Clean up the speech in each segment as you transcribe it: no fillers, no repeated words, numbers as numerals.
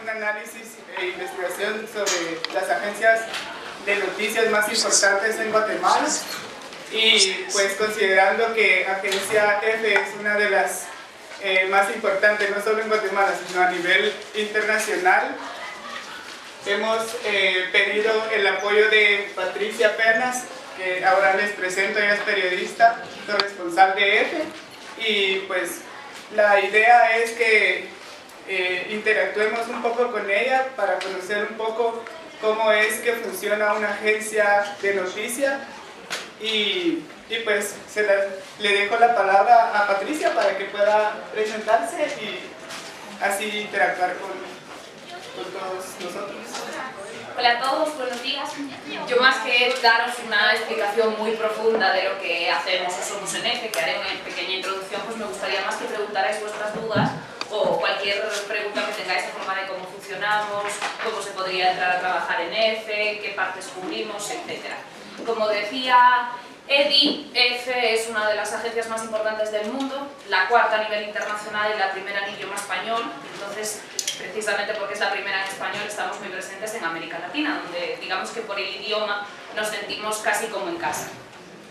un análisis e investigación sobre las agencias de noticias más importantes en Guatemala y pues considerando que Agencia F es una de las más importantes, no solo en Guatemala, sino a nivel internacional, hemos pedido el apoyo de Patricia Pernas, que ahora les presento. Ella es periodista, corresponsal de F, y pues la idea es que interactuemos un poco con ella para conocer un poco cómo es que funciona una agencia de noticias y pues le dejo la palabra a Patricia para que pueda presentarse y así interactuar con todos nosotros. Hola a todos, buenos días. Yo más que daros una explicación muy profunda de lo que hacemos o somos en EFE, que haré una pequeña introducción, pues me gustaría más que preguntarais vuestras dudas o cualquier pregunta que tengáis de forma de cómo funcionamos, cómo se podría entrar a trabajar en EFE, qué partes cubrimos, etc. Como decía Edi, EFE es una de las agencias más importantes del mundo, la cuarta a nivel internacional y la primera en idioma español. Entonces, precisamente porque es la primera en español, estamos muy presentes en América Latina, donde digamos que por el idioma nos sentimos casi como en casa.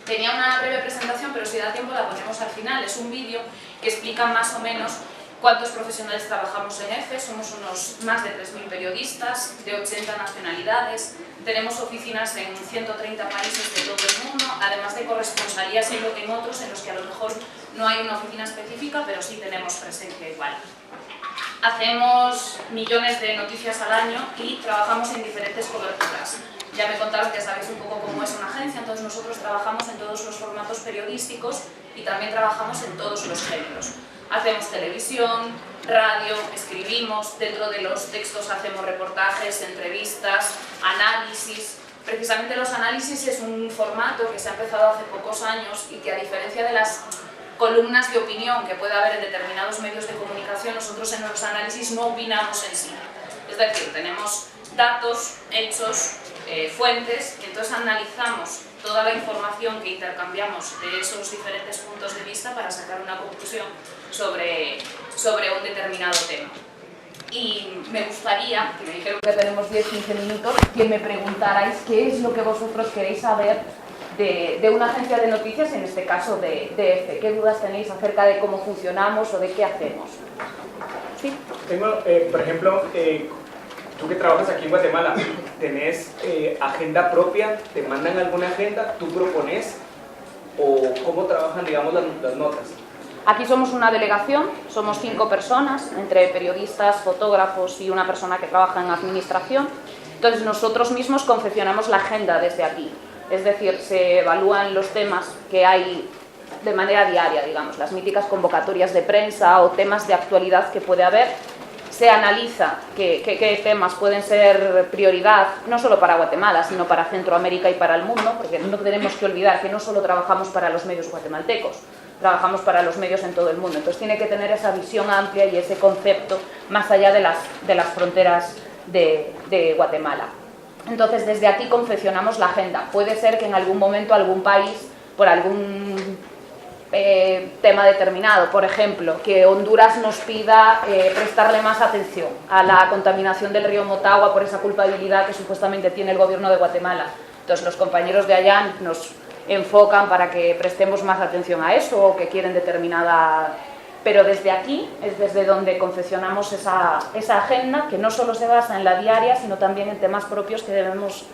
Tenía una breve presentación, pero si da tiempo la ponemos al final. Es un vídeo que explica más o menos cuántos profesionales trabajamos en EFE. Somos unos más de 3.000 periodistas de 80 nacionalidades. Tenemos oficinas en 130 países de todo el mundo, además de corresponsalías en otros en los que a lo mejor no hay una oficina específica, pero sí tenemos presencia igual. Hacemos millones de noticias al año y trabajamos en diferentes coberturas. Ya me contaron que sabéis un poco cómo es una agencia, entonces nosotros trabajamos en todos los formatos periodísticos y también trabajamos en todos los géneros. Hacemos televisión, radio, escribimos, dentro de los textos hacemos reportajes, entrevistas, análisis. Precisamente los análisis es un formato que se ha empezado hace pocos años y que, a diferencia de las columnas de opinión que puede haber en determinados medios de comunicación, nosotros en los análisis no opinamos en sí. Es decir, tenemos datos, hechos, fuentes, y entonces analizamos toda la información que intercambiamos de esos diferentes puntos de vista para sacar una conclusión sobre un determinado tema. Y me gustaría, que me dijeron que tenemos 10-15 minutos, que me preguntarais qué es lo que vosotros queréis saber de una agencia de noticias, en este caso de EFE. ¿Qué dudas tenéis acerca de cómo funcionamos o de qué hacemos? ¿Sí? Tengo, por ejemplo, tú que trabajas aquí en Guatemala, ¿tenés agenda propia? ¿Te mandan alguna agenda? ¿Tú propones? ¿O cómo trabajan, digamos, las notas? Aquí somos una delegación, somos 5 personas, entre periodistas, fotógrafos y una persona que trabaja en administración. Entonces nosotros mismos confeccionamos la agenda desde aquí. Es decir, se evalúan los temas que hay de manera diaria, digamos, las míticas convocatorias de prensa o temas de actualidad que puede haber. Se analiza qué temas pueden ser prioridad, no solo para Guatemala, sino para Centroamérica y para el mundo, porque no tenemos que olvidar que no solo trabajamos para los medios guatemaltecos, trabajamos para los medios en todo el mundo. Entonces tiene que tener esa visión amplia y ese concepto más allá de las fronteras de Guatemala. Entonces desde aquí confeccionamos la agenda. Puede ser que en algún momento algún país, por algún tema determinado, por ejemplo, que Honduras nos pida prestarle más atención a la contaminación del río Motagua por esa culpabilidad que supuestamente tiene el gobierno de Guatemala. Entonces los compañeros de allá nos enfocan para que prestemos más atención a eso o que quieren determinada... Pero desde aquí es desde donde confeccionamos esa agenda, que no solo se basa en la diaria, sino también en temas propios que debemos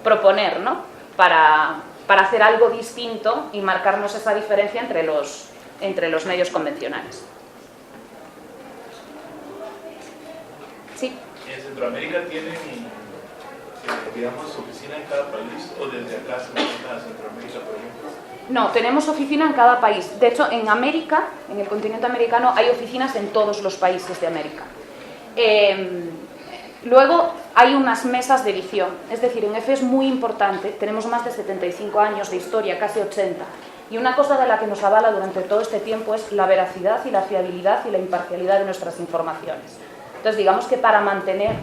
proponer, ¿no? Para hacer algo distinto y marcarnos esa diferencia entre los medios convencionales. Sí. ¿En Centroamérica tienen, digamos, oficina en cada país o desde acá se maneja a Centroamérica, por ejemplo? No, tenemos oficina en cada país. De hecho, en América, en el continente americano, hay oficinas en todos los países de América. Luego hay unas mesas de edición, es decir, en EFE es muy importante, tenemos más de 75 años de historia, casi 80, y una cosa de la que nos avala durante todo este tiempo es la veracidad y la fiabilidad y la imparcialidad de nuestras informaciones. Entonces, digamos que para mantener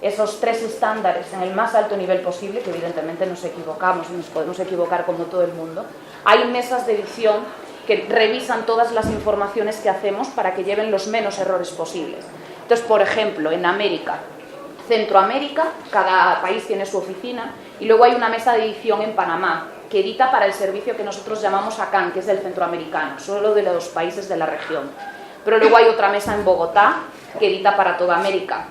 esos 3 estándares en el más alto nivel posible, que evidentemente nos equivocamos y nos podemos equivocar como todo el mundo, hay mesas de edición que revisan todas las informaciones que hacemos para que lleven los menos errores posibles. Entonces, por ejemplo, en América, Centroamérica, cada país tiene su oficina, y luego hay una mesa de edición en Panamá, que edita para el servicio que nosotros llamamos ACAN, que es del centroamericano, solo de los países de la región. Pero luego hay otra mesa en Bogotá, que edita para toda América,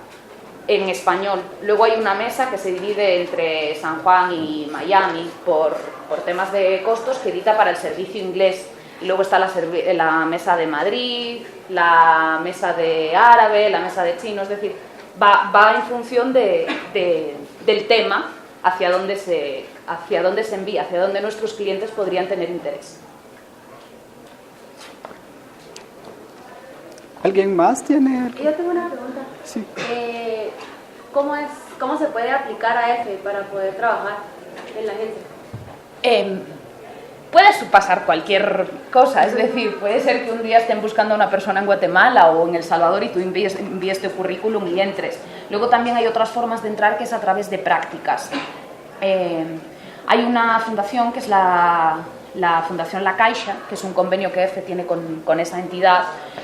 en español. Luego hay una mesa que se divide entre San Juan y Miami por temas de costos, que edita para el servicio inglés. Y luego está la mesa de Madrid, la mesa de árabe, la mesa de chino, es decir, va en función del tema hacia dónde se envía, hacia dónde nuestros clientes podrían tener interés. ¿Alguien más tiene? Yo tengo una pregunta. Sí. ¿Cómo se puede aplicar a EFE para poder trabajar en la agencia? Puede pasar cualquier cosa, es decir, puede ser que un día estén buscando a una persona en Guatemala o en El Salvador y tú envíes tu currículum y entres. Luego también hay otras formas de entrar, que es a través de prácticas. Hay una fundación que es la Fundación La Caixa, que es un convenio que EFE tiene con esa entidad,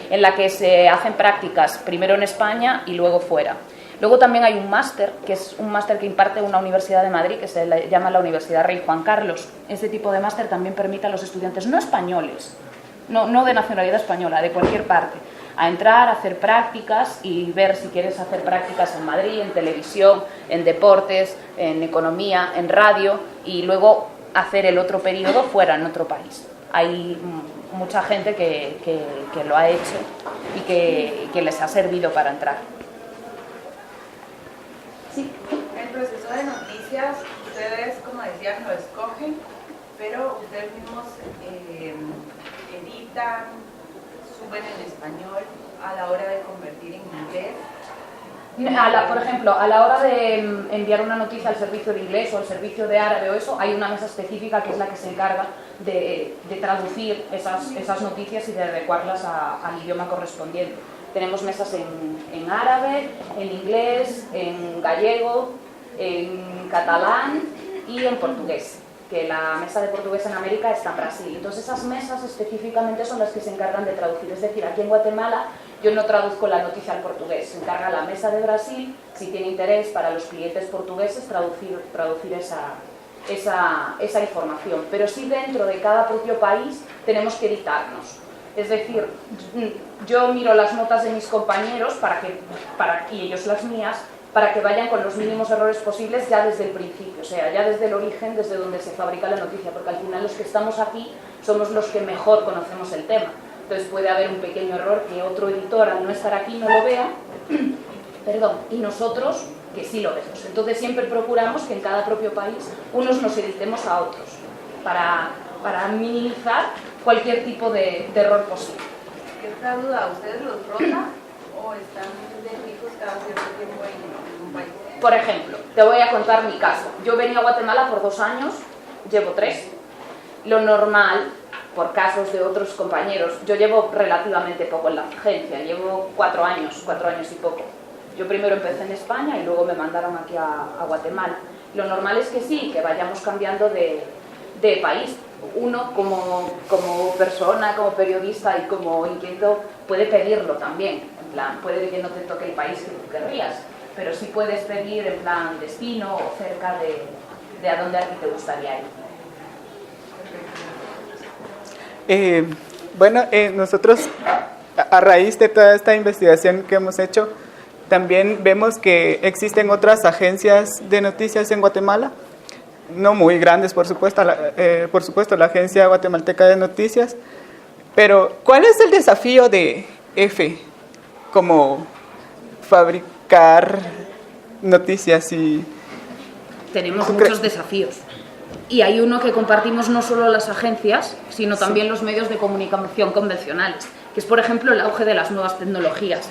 en la que se hacen prácticas primero en España y luego fuera. Luego también hay un máster, que es un máster que imparte una universidad de Madrid, que se llama la Universidad Rey Juan Carlos. Este tipo de máster también permite a los estudiantes no españoles, no de nacionalidad española, de cualquier parte, a entrar, a hacer prácticas y ver si quieres hacer prácticas en Madrid, en televisión, en deportes, en economía, en radio, y luego hacer el otro periodo fuera, en otro país. Hay mucha gente que lo ha hecho y que les ha servido para entrar. Sí. El proceso de noticias, ustedes, como decían, lo escogen, pero ustedes mismos editan, suben en español a la hora de convertir en inglés. Por ejemplo, a la hora de enviar una noticia al servicio de inglés o al servicio de árabe o eso, hay una mesa específica que es la que se encarga de traducir esas noticias y de adecuarlas al idioma correspondiente. Tenemos mesas en árabe, en inglés, en gallego, en catalán y en portugués, que la mesa de portugués en América está en Brasil. Entonces esas mesas específicamente son las que se encargan de traducir. Es decir, aquí en Guatemala yo no traduzco la noticia al portugués, se encarga la mesa de Brasil, si tiene interés para los clientes portugueses, traducir esa información. Pero sí, dentro de cada propio país tenemos que editarnos. Es decir, yo miro las notas de mis compañeros y ellos las mías, para que vayan con los mínimos errores posibles ya desde el principio, o sea, ya desde el origen, desde donde se fabrica la noticia, porque al final los que estamos aquí somos los que mejor conocemos el tema. Entonces puede haber un pequeño error que otro editor, al no estar aquí, no lo vea, y nosotros que sí lo vemos. Entonces siempre procuramos que en cada propio país unos nos editemos a otros, para minimizar cualquier tipo de error posible. ¿Qué duda? ¿Ustedes los rotan o están de fijos cada cierto tiempo en un país? Por ejemplo, te voy a contar mi caso. Yo venía a Guatemala por 2 años, llevo 3. Lo normal, por casos de otros compañeros, yo llevo relativamente poco en la agencia, llevo 4 años y poco. Yo primero empecé en España y luego me mandaron aquí a Guatemala. Lo normal es que sí, que vayamos cambiando de país. Uno como persona, como periodista y como inquieto puede pedirlo también, en plan, puede que no te toque el país que tú querrías, pero sí puedes pedir en plan destino o cerca de a dónde a ti te gustaría ir. Nosotros, a raíz de toda esta investigación que hemos hecho, también vemos que existen otras agencias de noticias en Guatemala, no muy grandes, por supuesto, la Agencia Guatemalteca de Noticias, pero ¿cuál es el desafío de EFE como fabricar noticias? Tenemos muchos desafíos. Y hay uno que compartimos no solo las agencias, sino también los medios de comunicación convencionales, que es, por ejemplo, el auge de las nuevas tecnologías.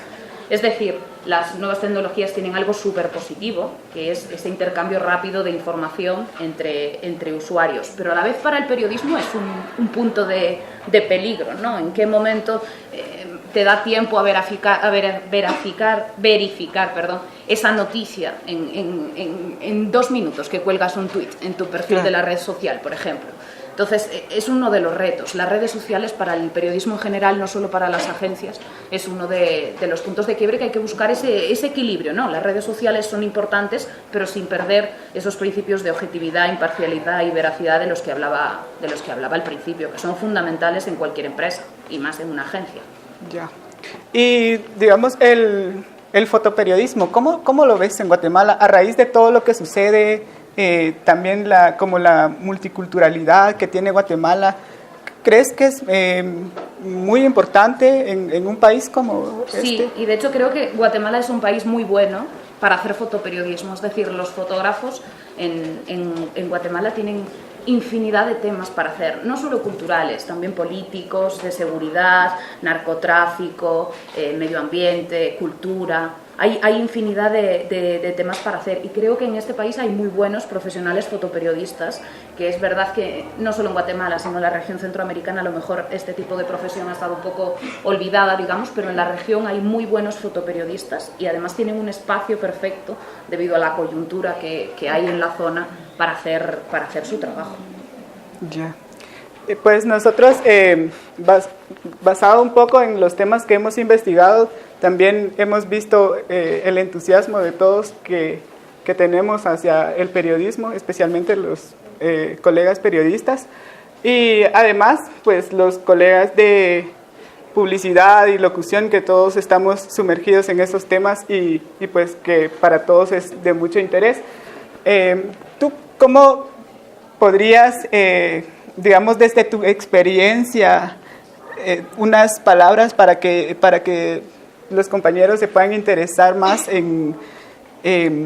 Es decir, las nuevas tecnologías tienen algo súper positivo, que es ese intercambio rápido de información entre usuarios, pero a la vez para el periodismo es un punto de peligro, ¿no? ¿En qué momento te da tiempo a verificar esa noticia en 2 minutos que cuelgas un tuit en tu perfil de la red social, por ejemplo? Entonces, es uno de los retos. Las redes sociales para el periodismo en general, no solo para las agencias, es uno de los puntos de quiebre que hay que buscar ese equilibrio, ¿no? Las redes sociales son importantes, pero sin perder esos principios de objetividad, imparcialidad y veracidad de los que hablaba al principio, que son fundamentales en cualquier empresa, y más en una agencia. Ya. Y, digamos, el fotoperiodismo, ¿cómo lo ves en Guatemala a raíz de todo lo que sucede? También como la multiculturalidad que tiene Guatemala, ¿crees que es muy importante en un país como este? Sí, y de hecho creo que Guatemala es un país muy bueno para hacer fotoperiodismo, es decir, los fotógrafos en Guatemala tienen infinidad de temas para hacer, no solo culturales, también políticos, de seguridad, narcotráfico, medio ambiente, cultura. Hay infinidad de temas para hacer y creo que en este país hay muy buenos profesionales fotoperiodistas, que es verdad que no solo en Guatemala, sino en la región centroamericana a lo mejor este tipo de profesión ha estado un poco olvidada, digamos, pero en la región hay muy buenos fotoperiodistas y además tienen un espacio perfecto debido a la coyuntura que hay en la zona para hacer su trabajo. Ya. Pues nosotros, basado un poco en los temas que hemos investigado, también hemos visto el entusiasmo de todos que tenemos hacia el periodismo, especialmente los colegas periodistas, y además pues los colegas de publicidad y locución, que todos estamos sumergidos en esos temas y pues que para todos es de mucho interés. ¿Tú cómo podrías, digamos, desde tu experiencia, unas palabras para que los compañeros se puedan interesar más en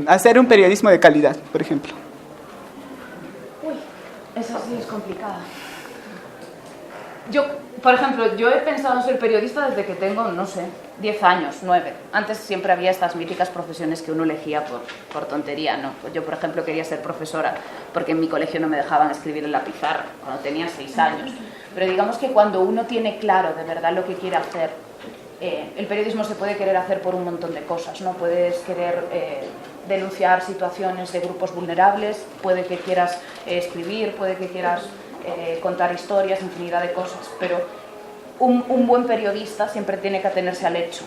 hacer un periodismo de calidad, por ejemplo? Uy, esa sí es complicada. Por ejemplo, yo he pensado en ser periodista desde que tengo, no sé, 10 años, 9. Antes siempre había estas míticas profesiones que uno elegía por tontería, ¿no? Pues yo, por ejemplo, quería ser profesora porque en mi colegio no me dejaban escribir en la pizarra cuando tenía 6 años. Pero digamos que cuando uno tiene claro de verdad lo que quiere hacer, el periodismo se puede querer hacer por un montón de cosas, ¿no? Puedes querer denunciar situaciones de grupos vulnerables, puede que quieras escribir, puede que quieras contar historias, infinidad de cosas, pero un buen periodista siempre tiene que atenerse al hecho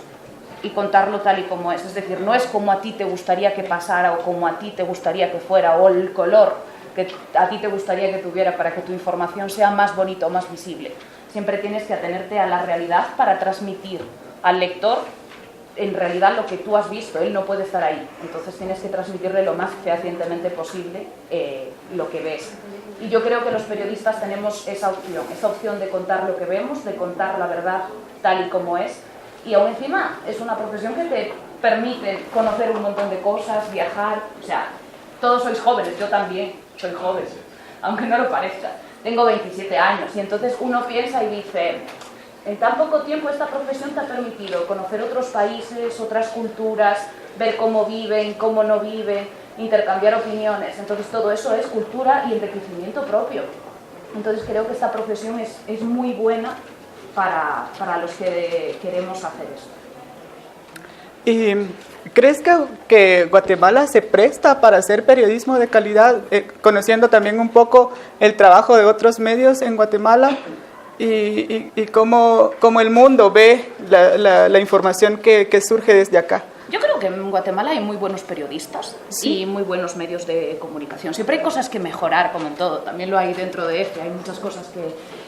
y contarlo tal y como es decir, no es como a ti te gustaría que pasara o como a ti te gustaría que fuera o el color que a ti te gustaría que tuviera para que tu información sea más bonita o más visible. Siempre tienes que atenerte a la realidad para transmitir al lector en realidad lo que tú has visto. Él no puede estar ahí, entonces tienes que transmitirle lo más fehacientemente posible lo que ves. Y yo creo que los periodistas tenemos esa opción de contar lo que vemos, de contar la verdad tal y como es, y aún encima es una profesión que te permite conocer un montón de cosas, viajar, o sea, todos sois jóvenes, yo también soy joven, aunque no lo parezca, tengo 27 años, y entonces uno piensa y dice, en tan poco tiempo esta profesión te ha permitido conocer otros países, otras culturas, ver cómo viven, cómo no viven, intercambiar opiniones. Entonces todo eso es cultura y enriquecimiento propio. Entonces creo que esta profesión es muy buena para los que queremos hacer esto. ¿Y crees que Guatemala se presta para hacer periodismo de calidad, conociendo también un poco el trabajo de otros medios en Guatemala y cómo el mundo ve la información que surge desde acá? Yo creo que en Guatemala hay muy buenos periodistas, ¿sí?, y muy buenos medios de comunicación. Siempre hay cosas que mejorar, como en todo. También lo hay dentro de EFE, hay muchas cosas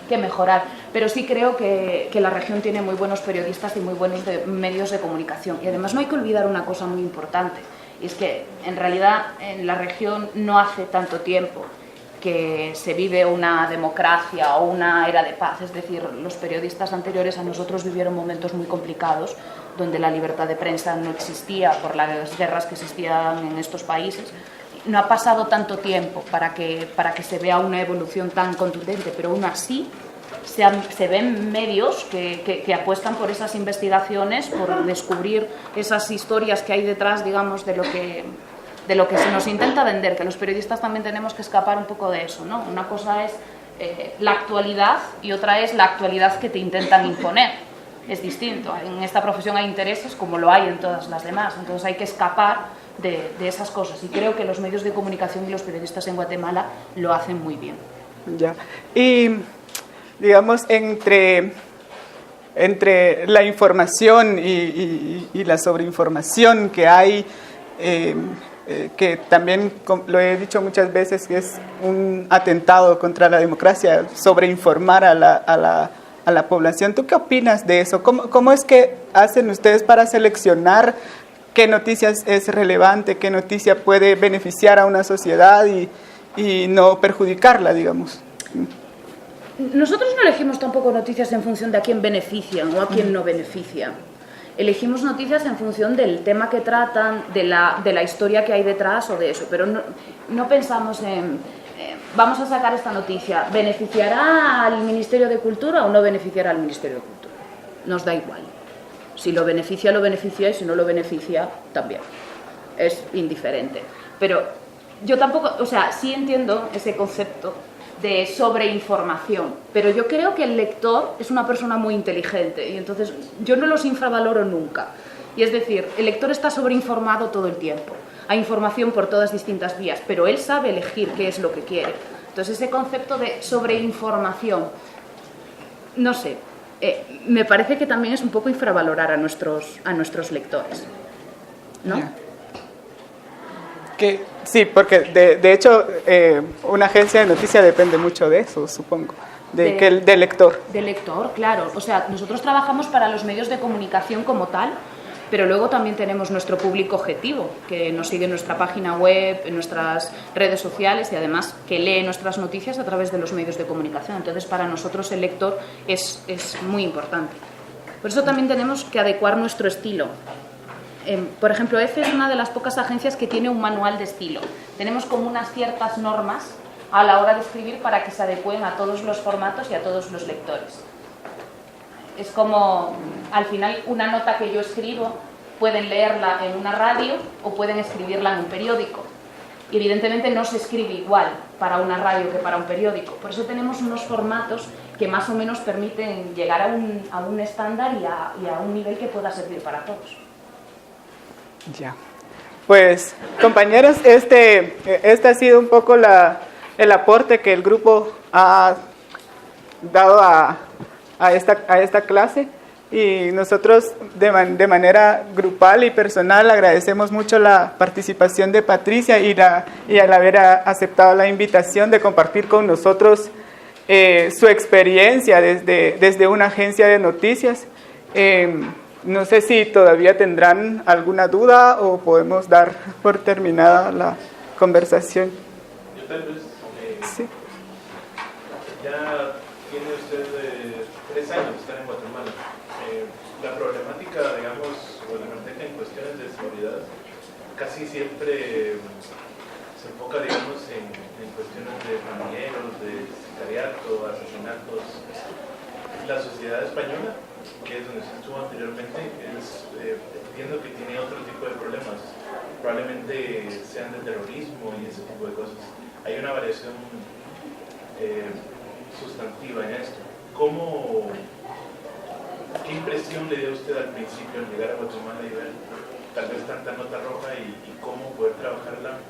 que mejorar. Pero sí creo que la región tiene muy buenos periodistas y muy buenos medios de comunicación. Y además no hay que olvidar una cosa muy importante. Y es que en realidad en la región no hace tanto tiempo que se vive una democracia o una era de paz. Es decir, los periodistas anteriores a nosotros vivieron momentos muy complicados, donde la libertad de prensa no existía por las guerras que existían en estos países. No ha pasado tanto tiempo para que se vea una evolución tan contundente, pero aún así se ven medios que apuestan por esas investigaciones, por descubrir esas historias que hay detrás, digamos, de lo que se nos intenta vender, que los periodistas también tenemos que escapar un poco de eso, ¿no? Una cosa es la actualidad y otra es la actualidad que te intentan imponer. Es distinto. En esta profesión hay intereses como lo hay en todas las demás, entonces hay que escapar de esas cosas y creo que los medios de comunicación y los periodistas en Guatemala lo hacen muy bien. Ya. Y, digamos, entre la información y la sobreinformación que hay, que también lo he dicho muchas veces, que es un atentado contra la democracia, sobreinformar a la población. ¿Tú qué opinas de eso? ¿Cómo es que hacen ustedes para seleccionar qué noticias es relevante, qué noticia puede beneficiar a una sociedad y no perjudicarla, digamos? Nosotros no elegimos tampoco noticias en función de a quién benefician o a quién no benefician. Elegimos noticias en función del tema que tratan, de la historia que hay detrás o de eso, pero no pensamos en vamos a sacar esta noticia, ¿beneficiará al Ministerio de Cultura o no beneficiará al Ministerio de Cultura? Nos da igual. Si lo beneficia y si no lo beneficia, también. Es indiferente. Pero yo tampoco, o sea, sí entiendo ese concepto de sobreinformación, pero yo creo que el lector es una persona muy inteligente y entonces yo no los infravaloro nunca. Y es decir, el lector está sobreinformado todo el tiempo. Hay información por todas distintas vías, pero él sabe elegir qué es lo que quiere. Entonces ese concepto de sobreinformación, no sé, me parece que también es un poco infravalorar a nuestros lectores, ¿no? Yeah. Sí, porque de hecho una agencia de noticias depende mucho de eso, supongo, del lector. Del lector, claro. O sea, nosotros trabajamos para los medios de comunicación como tal, pero luego también tenemos nuestro público objetivo, que nos sigue en nuestra página web, en nuestras redes sociales y además que lee nuestras noticias a través de los medios de comunicación. Entonces, para nosotros el lector es muy importante. Por eso también tenemos que adecuar nuestro estilo. Por ejemplo, EFE es una de las pocas agencias que tiene un manual de estilo. Tenemos como unas ciertas normas a la hora de escribir para que se adecúen a todos los formatos y a todos los lectores. Es como, al final, una nota que yo escribo, pueden leerla en una radio o pueden escribirla en un periódico. Y evidentemente no se escribe igual para una radio que para un periódico. Por eso tenemos unos formatos que más o menos permiten llegar a un estándar y a un nivel que pueda servir para todos. Ya. Pues, compañeros, este ha sido un poco el aporte que el grupo ha dado a esta clase y nosotros de manera grupal y personal agradecemos mucho la participación de Patricia y al haber aceptado la invitación de compartir con nosotros su experiencia desde una agencia de noticias. No sé si todavía tendrán alguna duda o podemos dar por terminada la conversación. Yo tal vez, sí. Ya tiene usted 3 años de estar en Guatemala. La problemática, digamos, guatemalteca en cuestiones de seguridad casi siempre se enfoca, digamos, en cuestiones de pandilleros, de sicariato, asesinatos. La sociedad española, que es donde se estuvo anteriormente, entiendo que tiene otro tipo de problemas, probablemente sean de terrorismo y ese tipo de cosas. Hay una variación sustantiva en esto. ¿Qué impresión le dio usted al principio al llegar a Guatemala y ver tal vez tanta nota roja y cómo poder trabajarla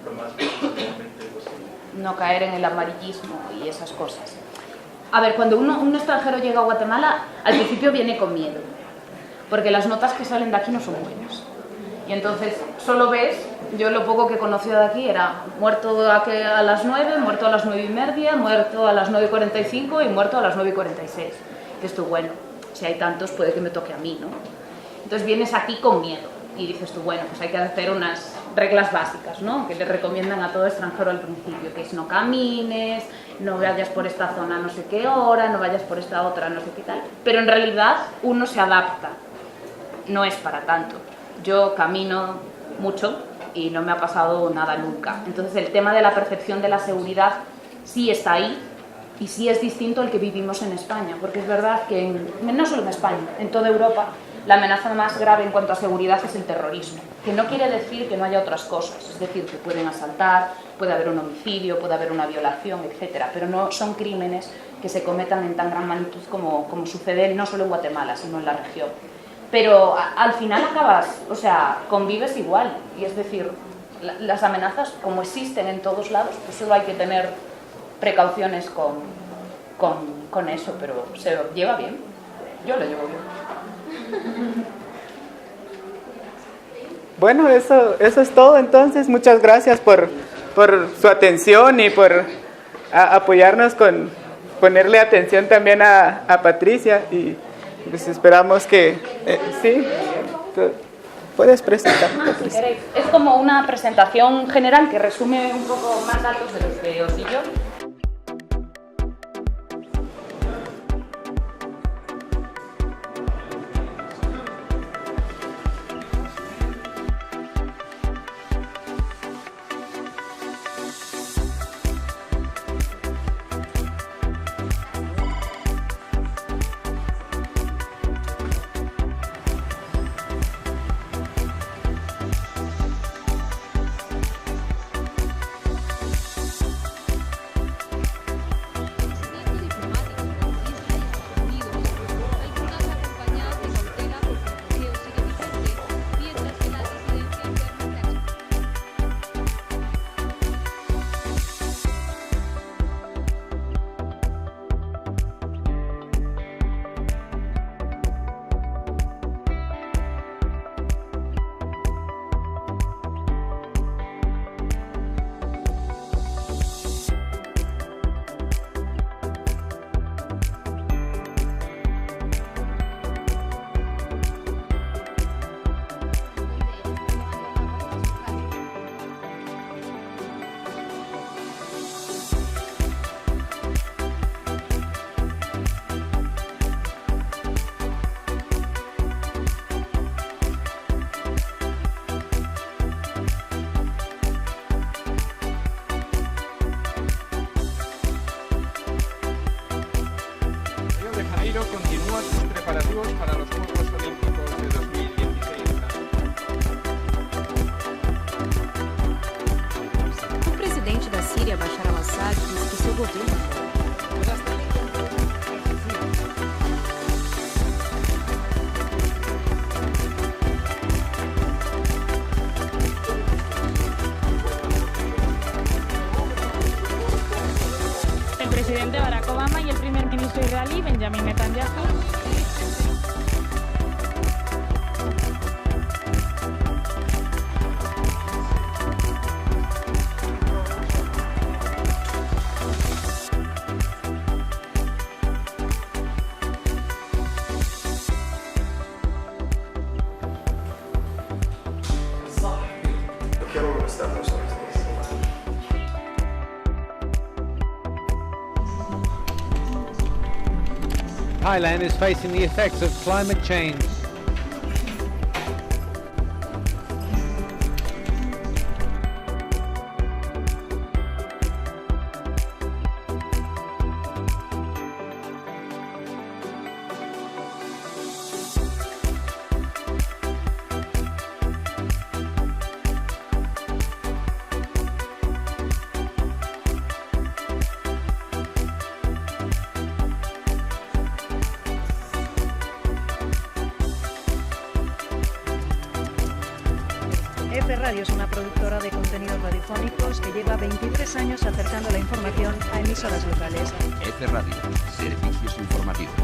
lo más profesionalmente posible? No caer en el amarillismo y esas cosas. A ver, cuando un extranjero llega a Guatemala, al principio viene con miedo, porque las notas que salen de aquí no son buenas. Y entonces solo ves, yo lo poco que conocía de aquí era muerto a las 9, muerto a las 9:30, muerto a las 9:45 y muerto a las 9:46. Dices tú, bueno, si hay tantos puede que me toque a mí, ¿no? Entonces vienes aquí con miedo y dices tú, bueno, pues hay que hacer unas reglas básicas, ¿no? Que le recomiendan a todo extranjero al principio, que es no camines, no vayas por esta zona no sé qué hora, no vayas por esta otra no sé qué tal. Pero en realidad uno se adapta, no es para tanto. Yo camino mucho y no me ha pasado nada nunca. Entonces el tema de la percepción de la seguridad sí está ahí y sí es distinto al que vivimos en España, porque es verdad que no solo en España, en toda Europa la amenaza más grave en cuanto a seguridad es el terrorismo, que no quiere decir que no haya otras cosas, es decir, que pueden asaltar, puede haber un homicidio, puede haber una violación, etcétera, pero no son crímenes que se cometan en tan gran magnitud como sucede no solo en Guatemala, sino en la región. Pero al final acabas, o sea, convives igual, y es decir, las amenazas como existen en todos lados, pues solo hay que tener precauciones con eso, pero se lo lleva bien. Yo lo llevo bien. Bueno, eso es todo entonces. Muchas gracias por su atención y por apoyarnos con ponerle atención también a Patricia, y pues esperamos que sí, puedes presentar. Si queréis. Es como una presentación general que resume un poco más datos de los que os di yo. Continúa sus preparativos para los Juegos Olímpicos de 2016. O presidente da Síria, Bashar al-Assad, disse que seu governo... El presidente Barack Obama y el primer ministro israelí Benjamin Netanyahu. Thailand is facing the effects of climate change. F Radio es una productora de contenidos radiofónicos que lleva 23 años acercando la información a emisoras locales. F Radio, servicios informativos.